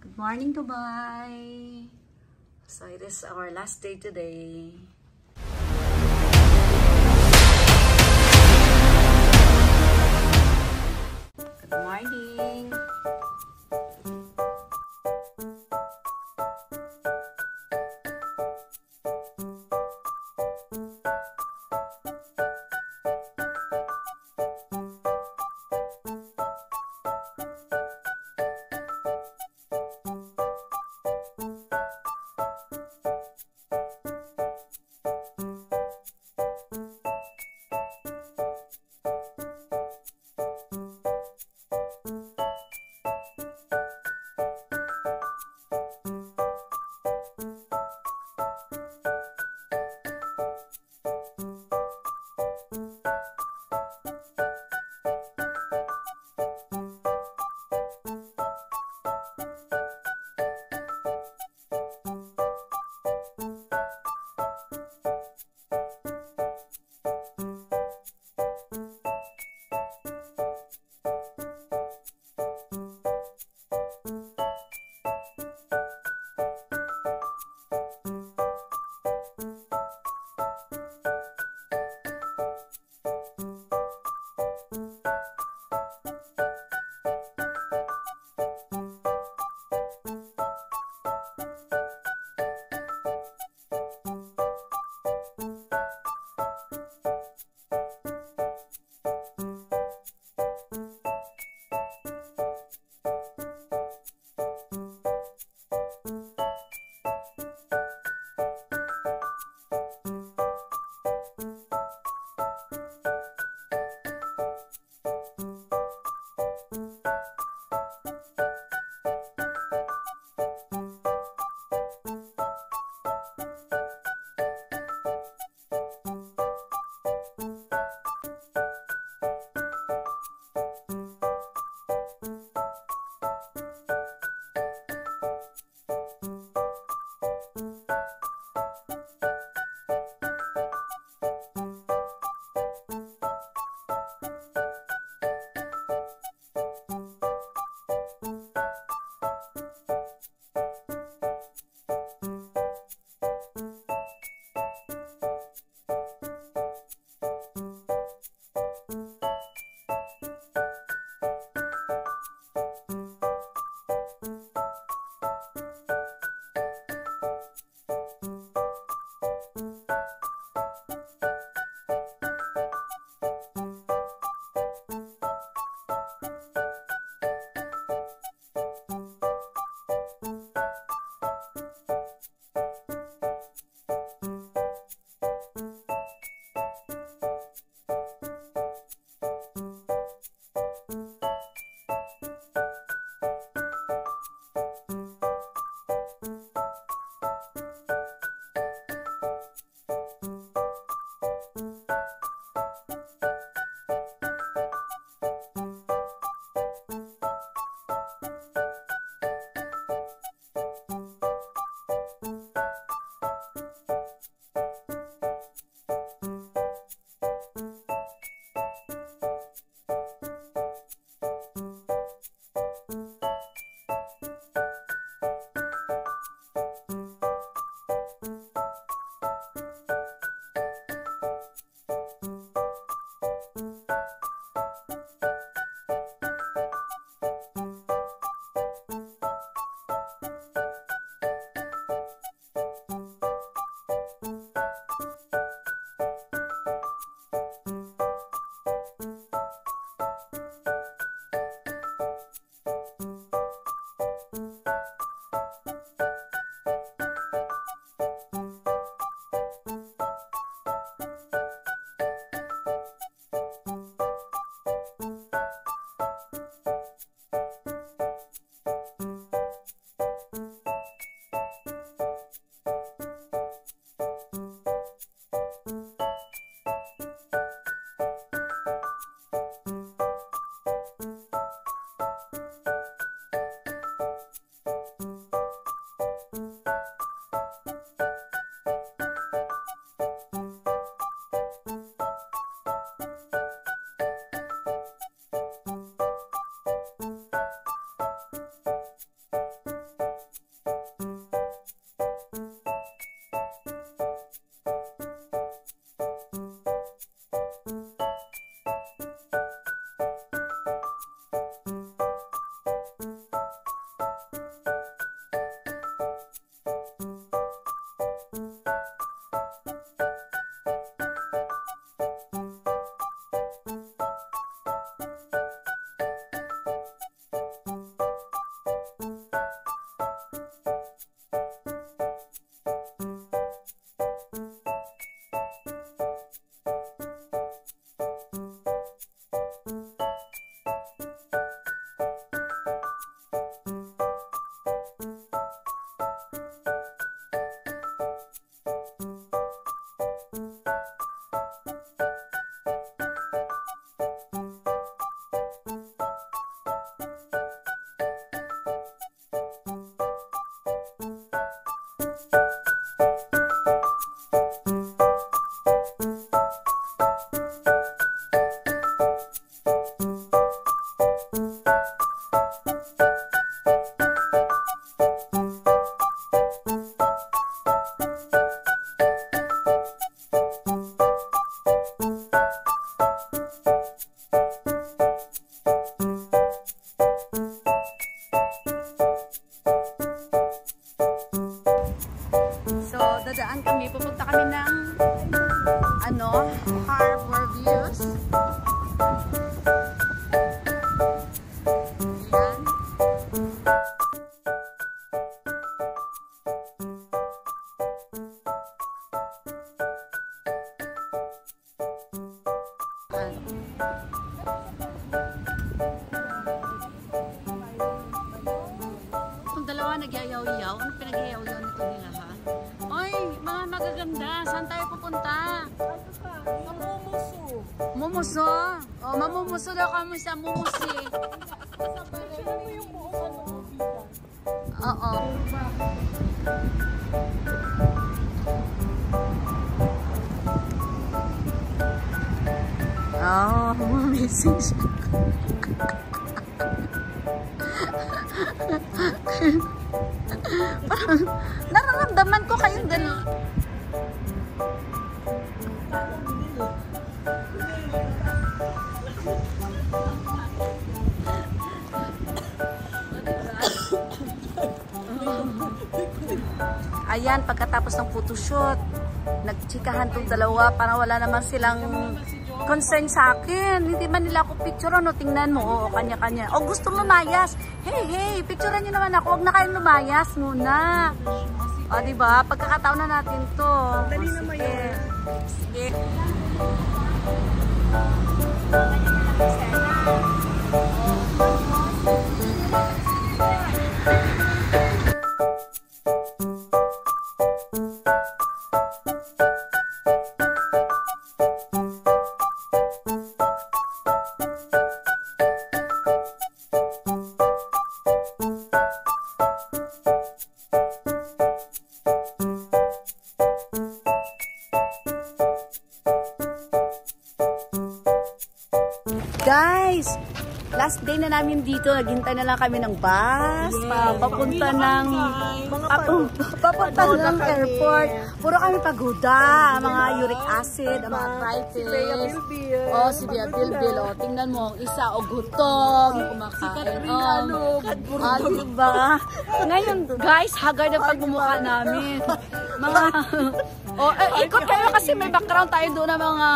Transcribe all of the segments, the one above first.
Good morning, Dubai. So it is our last day today. Good morning. nagyayaw-yaw. Ano pinagyayaw-yaw nito nila, ha? Ay, mga magaganda. Saan tayo pupunta? Mamumuso. Mumuso? O, mamumuso daw kami sa mumusi. Sino mo yung buong bigan? Oo. Oh, amazing siya. Parang nararamdaman ko kayong dalawa. Ayan, pagkatapos ng photoshoot, nagchikahan tong dalawa, parang wala naman silang concern sa akin. Hindi man nila ako picture, ano, tingnan mo, oo, kanya-kanya. O, gustong lumayas. Hey, picturean nyo naman ako. Huwag na kayong lumayas muna. O, diba? Pagkakataon na natin to. Dali na mayon. Sige. Guys, last day na namin dito. Naghintay na lang kami ng bus. Papunta ng airport. Puro kami pagoda. Mga uric acid, mga arthritis. Oh, si Bea Bilbil. Oh, tingnan mo, isa o gutom. Kumakain. Diba? Ngayon, guys, haggard ang pagmumukha namin. Mga... Oh, ikot kayo kasi may background tayo doon ng mga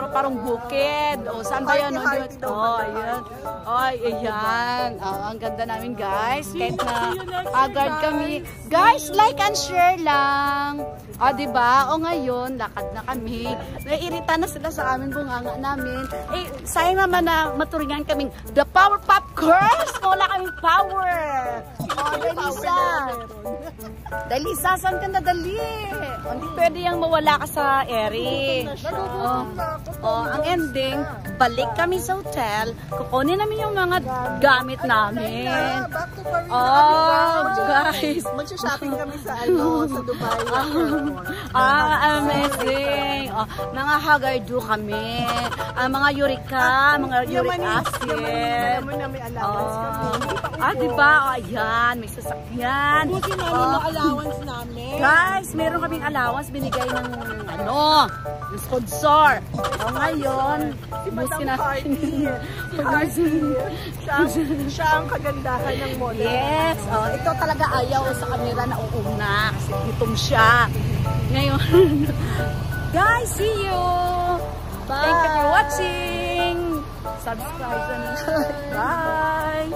parong bukid. O, saan ba yan? Oh, ayan. Oh, ayan. Oh, ang ganda namin, guys. Kahit na agad kami. Guys, like and share lang. O, diba? O, ngayon, lakad na kami. Naiirita na sila sa amin, bunganga namin. Eh, sayang naman na maturingan kaming The Powerpuff Girls. Wala kaming power. O, Dalisa. Dalisa, saan ka nadali? Hindi pwede yung mawala ka sa eri. Ang ending, balik kami sa hotel, kukunin namin yung mga gamit namin. Guys. Magsha-shopping kami sa Dubai. Amazing. Mga hagardo kami. Mga urika, mga uric acid. May allowance kami. Diba? Ayan, may sasakyan. Buti na yung allowance namin. Guys, meron kaming allowance binigay ng yung sponsor. Ngayon, buskin natin. Siya ang kagandahan ng model. Yes. Ito talaga ayaw sa camera na uuna kasi gutom siya. Ngayon, guys, see you. Bye. Thank you for watching. Subscribe and like. Bye.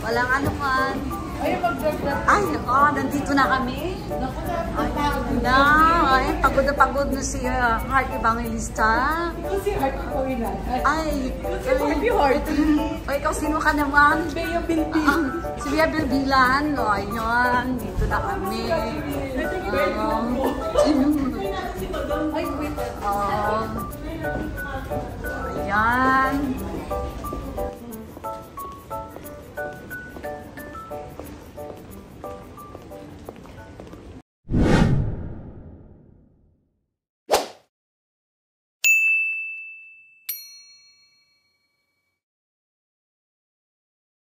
Walang anuman. Ay, mag-grab. Ay, nandito na kami. Ay, pagod na si Heart Evangelista. Kasi Heart Evangelista. Ay, Happy Heart. O, ikaw sino ka naman? Bea Bilbil. Si Bea Bilbilan. O, ayun, dito na kami.